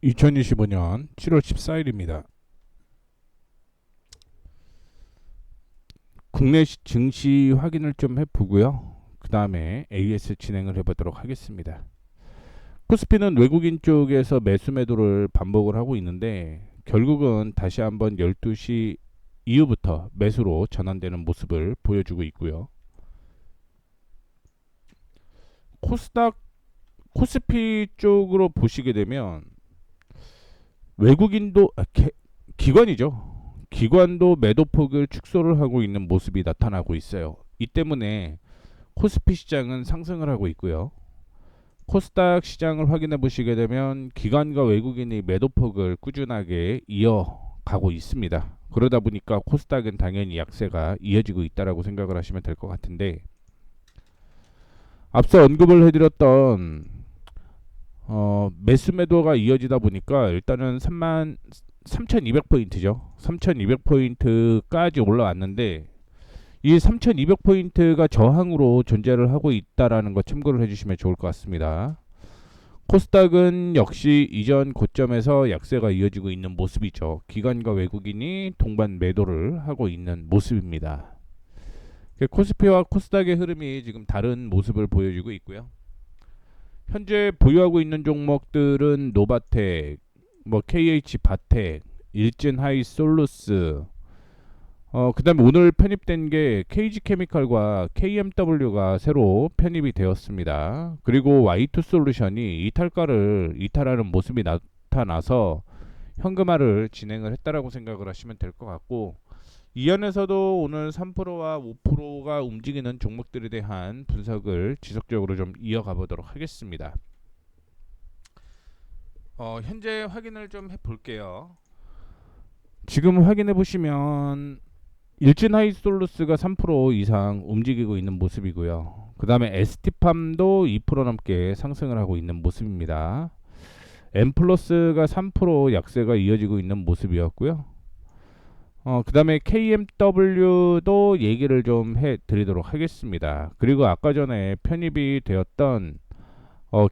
2025년 7월 14일입니다. 국내 증시 확인을 좀 해보고요. 그 다음에 AS 진행을 해보도록 하겠습니다. 코스피는 외국인 쪽에서 매수 매도를 반복을 하고 있는데 결국은 다시 한번 12시 이후부터 매수로 전환되는 모습을 보여주고 있고요. 코스닥, 코스피 쪽으로 보시게 되면 외국인도 기관이죠. 기관도 매도폭을 축소를 하고 있는 모습이 나타나고 있어요. 이 때문에 코스피 시장은 상승을 하고 있고요. 코스닥 시장을 확인해 보시게 되면 기관과 외국인이 매도폭을 꾸준하게 이어가고 있습니다. 그러다 보니까 코스닥은 당연히 약세가 이어지고 있다라고 생각을 하시면 될 것 같은데, 앞서 언급을 해드렸던 매수 매도가 이어지다 보니까 일단은 3200포인트죠. 3200포인트까지 올라왔는데 이 3200포인트가 저항으로 존재를 하고 있다라는 거 참고를 해주시면 좋을 것 같습니다. 코스닥은 역시 이전 고점에서 약세가 이어지고 있는 모습이죠. 기관과 외국인이 동반 매도를 하고 있는 모습입니다. 코스피와 코스닥의 흐름이 지금 다른 모습을 보여주고 있고요. 현재 보유하고 있는 종목들은 노바텍, KH 바텍, 일진하이솔루스, 그 다음에 오늘 편입된 게 KG케미칼과 KMW가 새로 편입이 되었습니다. 그리고 Y2솔루션이 이탈하는 모습이 나타나서 현금화를 진행을 했다라고 생각을 하시면 될 것 같고, 이 안에서도 오늘 3%와 5%가 움직이는 종목들에 대한 분석을 지속적으로 좀 이어가 보도록 하겠습니다. 현재 확인을 좀 해볼게요. 지금 확인해 보시면 일진하이솔루스가 3% 이상 움직이고 있는 모습이고요. 그 다음에 ST팜도 2% 넘게 상승을 하고 있는 모습입니다. M플러스가 3% 약세가 이어지고 있는 모습이었고요. 그 다음에 KMW도 얘기를 좀 해드리도록 하겠습니다. 그리고 아까 전에 편입이 되었던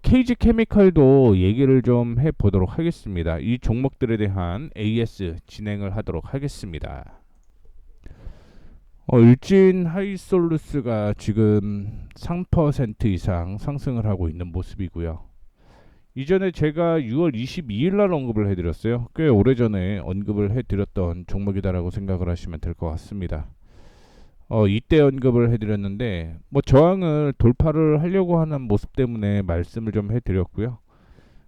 KG케미칼도 얘기를 좀 해보도록 하겠습니다. 이 종목들에 대한 AS 진행을 하도록 하겠습니다. 일진 하이솔루스가 지금 3% 이상 상승을 하고 있는 모습이고요. 이전에 제가 6월 22일 날 언급을 해드렸어요. 꽤 오래전에 언급을 해드렸던 종목이다라고 생각을 하시면 될 것 같습니다. 이때 언급을 해드렸는데 저항을 돌파를 하려고 하는 모습 때문에 말씀을 좀 해드렸고요.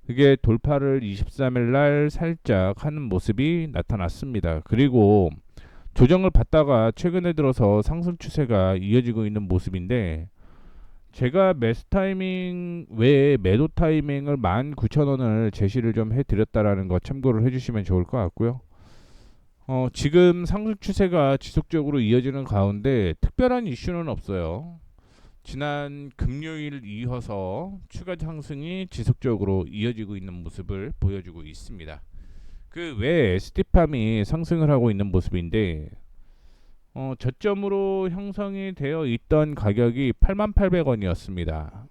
그게 돌파를 23일 날 살짝 하는 모습이 나타났습니다. 그리고 조정을 받다가 최근에 들어서 상승 추세가 이어지고 있는 모습인데, 제가 매수 타이밍 외에 매도 타이밍을 19,000원을 제시를 좀 해드렸다라는 거 참고를 해주시면 좋을 것 같고요. 지금 상승 추세가 지속적으로 이어지는 가운데 특별한 이슈는 없어요. 지난 금요일 이어서 추가 상승이 지속적으로 이어지고 있는 모습을 보여주고 있습니다. 그 외에 ST팜이 상승을 하고 있는 모습인데, 저점으로 형성이 되어 있던 가격이 88,000원이었습니다.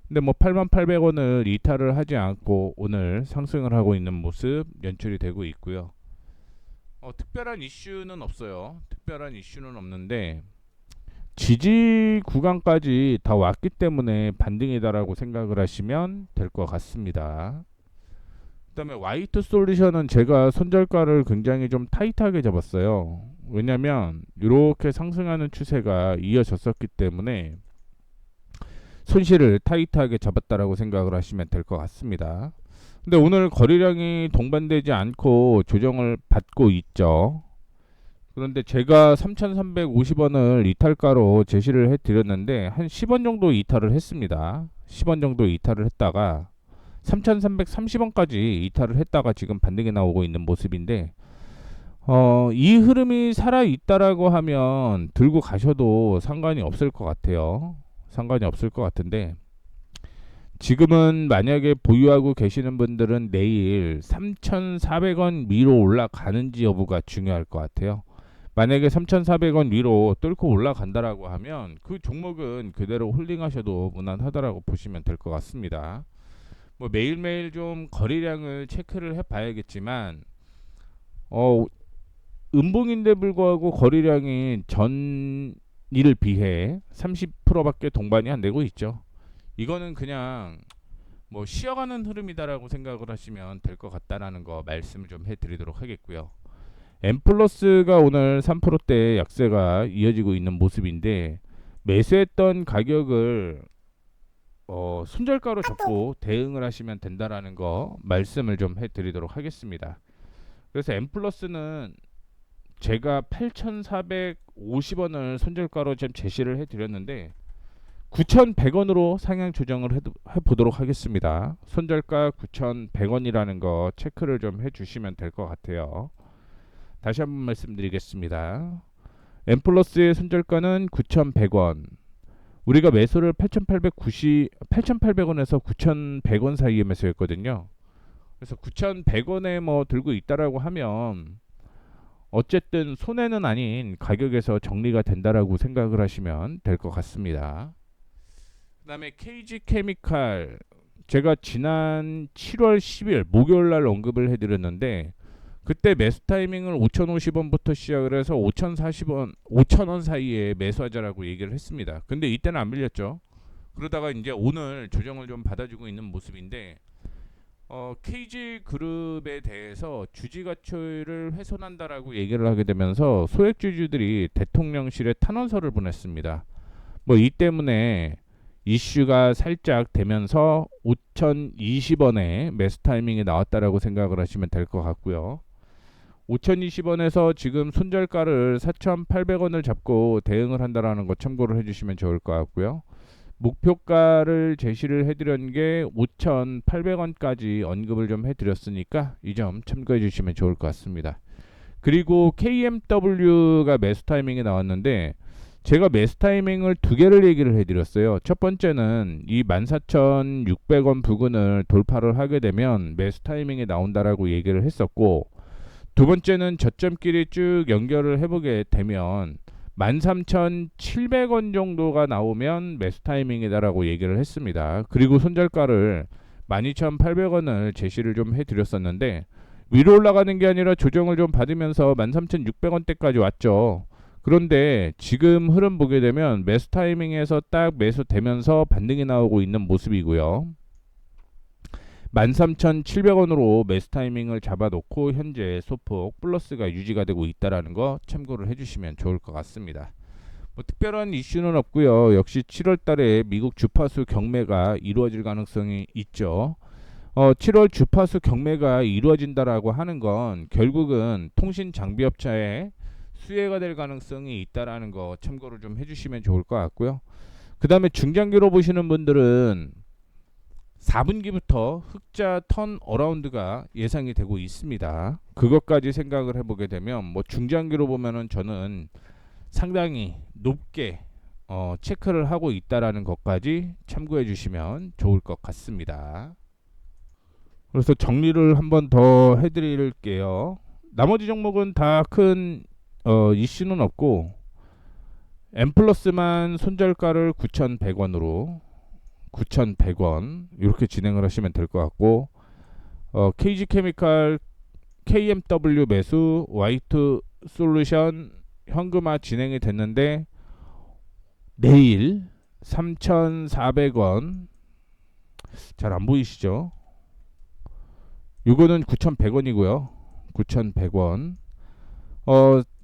근데 88,000원을 이탈을 하지 않고 오늘 상승을 하고 있는 모습 연출이 되고 있고요. 특별한 이슈는 없어요. 특별한 이슈는 없는데 지지 구간까지 다 왔기 때문에 반등이다라고 생각을 하시면 될 것 같습니다. 그 다음에 Y2 솔루션은 제가 손절가를 굉장히 좀 타이트하게 잡았어요. 왜냐면 이렇게 상승하는 추세가 이어졌었기 때문에 손실을 타이트하게 잡았다라고 생각을 하시면 될 것 같습니다. 근데 오늘 거래량이 동반되지 않고 조정을 받고 있죠. 그런데 제가 3,350원을 이탈가로 제시를 해드렸는데 한 10원 정도 이탈을 했습니다. 10원 정도 이탈을 했다가 3,330원까지 이탈을 했다가 지금 반등이 나오고 있는 모습인데, 이 흐름이 살아있다라고 하면 들고 가셔도 상관이 없을 것 같아요. 상관이 없을 것 같은데, 지금은 만약에 보유하고 계시는 분들은 내일 3,400원 위로 올라가는지 여부가 중요할 것 같아요. 만약에 3,400원 위로 뚫고 올라간다라고 하면 그 종목은 그대로 홀딩하셔도 무난하다라고 보시면 될 것 같습니다. 뭐 매일매일 좀 거래량을 체크를 해봐야겠지만 어, 음봉인데 불구하고 거래량이 전일을 비해 30%밖에 동반이 안 되고 있죠. 이거는 그냥 뭐 쉬어가는 흐름이다라고 생각을 하시면 될 것 같다라는 거 말씀을 좀 해드리도록 하겠고요. 엠플러스가 오늘 3%대 약세가 이어지고 있는 모습인데 매수했던 가격을 손절가로 잡고 대응을 하시면 된다라는 거 말씀을 좀 해드리도록 하겠습니다. 그래서 엠플러스는 제가 8,450원을 손절가로 좀 제시를 해드렸는데 9,100원으로 상향 조정을 해보도록 하겠습니다. 손절가 9,100원이라는 거 체크를 좀 해주시면 될 것 같아요. 다시 한번 말씀드리겠습니다. 엠플러스의 손절가는 9,100원. 우리가 매수를 8,800원에서 9,100원 사이에 매수했거든요. 그래서 9,100원에 뭐 들고 있다라고 하면 어쨌든 손해는 아닌 가격에서 정리가 된다라고 생각을 하시면 될 것 같습니다. 그 다음에 KG케미칼, 제가 지난 7월 10일 목요일날 언급을 해드렸는데 그때 매수 타이밍을 5,050원부터 시작을 해서 5,040원, 5,000원 사이에 매수하자라고 얘기를 했습니다. 근데 이때는 안 밀렸죠. 그러다가 이제 오늘 조정을 좀 받아주고 있는 모습인데 KG그룹에 대해서 주지가치를 훼손한다라고 얘기를 하게 되면서 소액주주들이 대통령실에 탄원서를 보냈습니다. 뭐 이 때문에 이슈가 살짝 되면서 5,020원에 매수 타이밍이 나왔다라고 생각을 하시면 될 것 같고요. 5,020원에서 지금 손절가를 4,800원을 잡고 대응을 한다라는 거 참고를 해주시면 좋을 것 같고요. 목표가를 제시를 해드린 게 5,800원까지 언급을 좀 해드렸으니까 이 점 참고해 주시면 좋을 것 같습니다. 그리고 KMW가 매수 타이밍이 나왔는데 제가 매수 타이밍을 두 개를 얘기를 해드렸어요. 첫 번째는 이 14,600원 부근을 돌파를 하게 되면 매수 타이밍이 나온다라고 얘기를 했었고, 두 번째는 저점끼리 쭉 연결을 해보게 되면 13,700원 정도가 나오면 매수 타이밍이다라고 얘기를 했습니다. 그리고 손절가를 12,800원을 제시를 좀 해드렸었는데 위로 올라가는 게 아니라 조정을 좀 받으면서 13,600원대까지 왔죠. 그런데 지금 흐름 보게 되면 매수 타이밍에서 딱 매수되면서 반등이 나오고 있는 모습이고요. 13,700원으로 매수 타이밍을 잡아놓고 현재 소폭 플러스가 유지가 되고 있다라는 거 참고를 해주시면 좋을 것 같습니다. 뭐 특별한 이슈는 없고요. 역시 7월달에 미국 주파수 경매가 이루어질 가능성이 있죠. 7월 주파수 경매가 이루어진다라고 하는 건 결국은 통신 장비업체에 수혜가 될 가능성이 있다라는 거 참고를 좀 해주시면 좋을 것 같고요. 그 다음에 중장기로 보시는 분들은 4분기부터 흑자 턴 어라운드가 예상이 되고 있습니다. 그것까지 생각을 해보게 되면 뭐 중장기로 보면은 저는 상당히 높게 체크를 하고 있다라는 것까지 참고해 주시면 좋을 것 같습니다. 그래서 정리를 한번 더 해드릴게요. 나머지 종목은 다 큰 이슈는 없고 엠플러스만 손절가를 9,100원으로 9,100원 이렇게 진행을 하시면 될 것 같고 KG케미칼, KMW 매수, 와이트 솔루션 현금화 진행이 됐는데 내일 3,400원 잘 안 보이시죠? 이거는 9,100원이고요. 9,100원.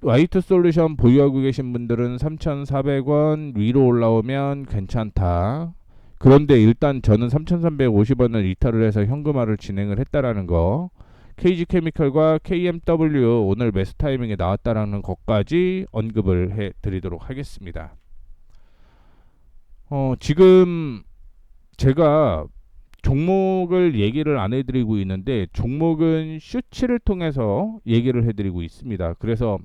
와이트 솔루션 보유하고 계신 분들은 3,400원 위로 올라오면 괜찮다. 그런데 일단 저는 3,350원을 이탈을 해서 현금화를 진행을 했다라는 거, KG케미칼과 KMW 오늘 매수 타이밍에 나왔다라는 것까지 언급을 해드리도록 하겠습니다. 지금 제가 종목을 얘기를 안 해드리고 있는데 종목은 슈치를 통해서 얘기를 해드리고 있습니다. 그래서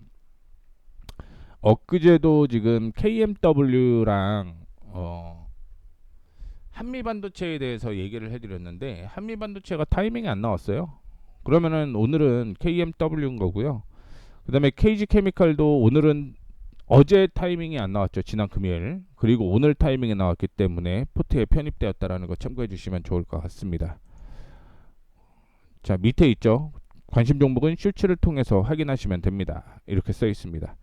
엊그제도 지금 KMW랑 한미반도체에 대해서 얘기를 해드렸는데 한미반도체가 타이밍이 안 나왔어요. 그러면은 오늘은 KMW인 거고요. 그 다음에 KG케미칼도 오늘은 어제 타이밍이 안 나왔죠. 지난 금요일. 그리고 오늘 타이밍이 나왔기 때문에 포트에 편입되었다라는 거 참고해 주시면 좋을 것 같습니다. 자, 밑에 있죠. 관심 종목은 슈츠를 통해서 확인하시면 됩니다. 이렇게 써 있습니다.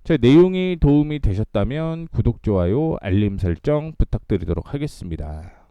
제 내용이 도움이 되셨다면 구독, 좋아요, 알림 설정 부탁드리도록 하겠습니다.